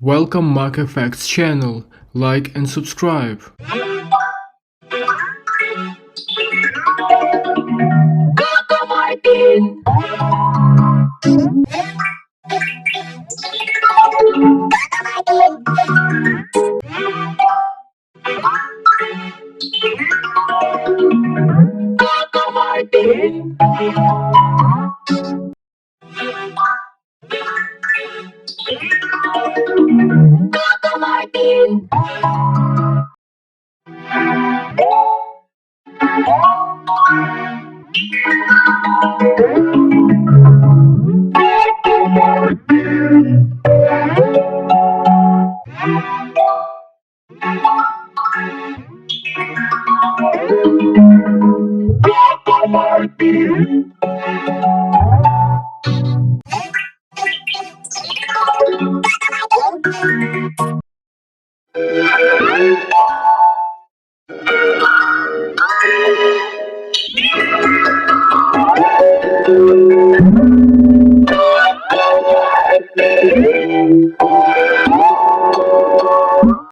Welcome Mac Effects channel. Like and subscribe. Coco Martin. Coco Martin. Coco Martin. Coco Martin.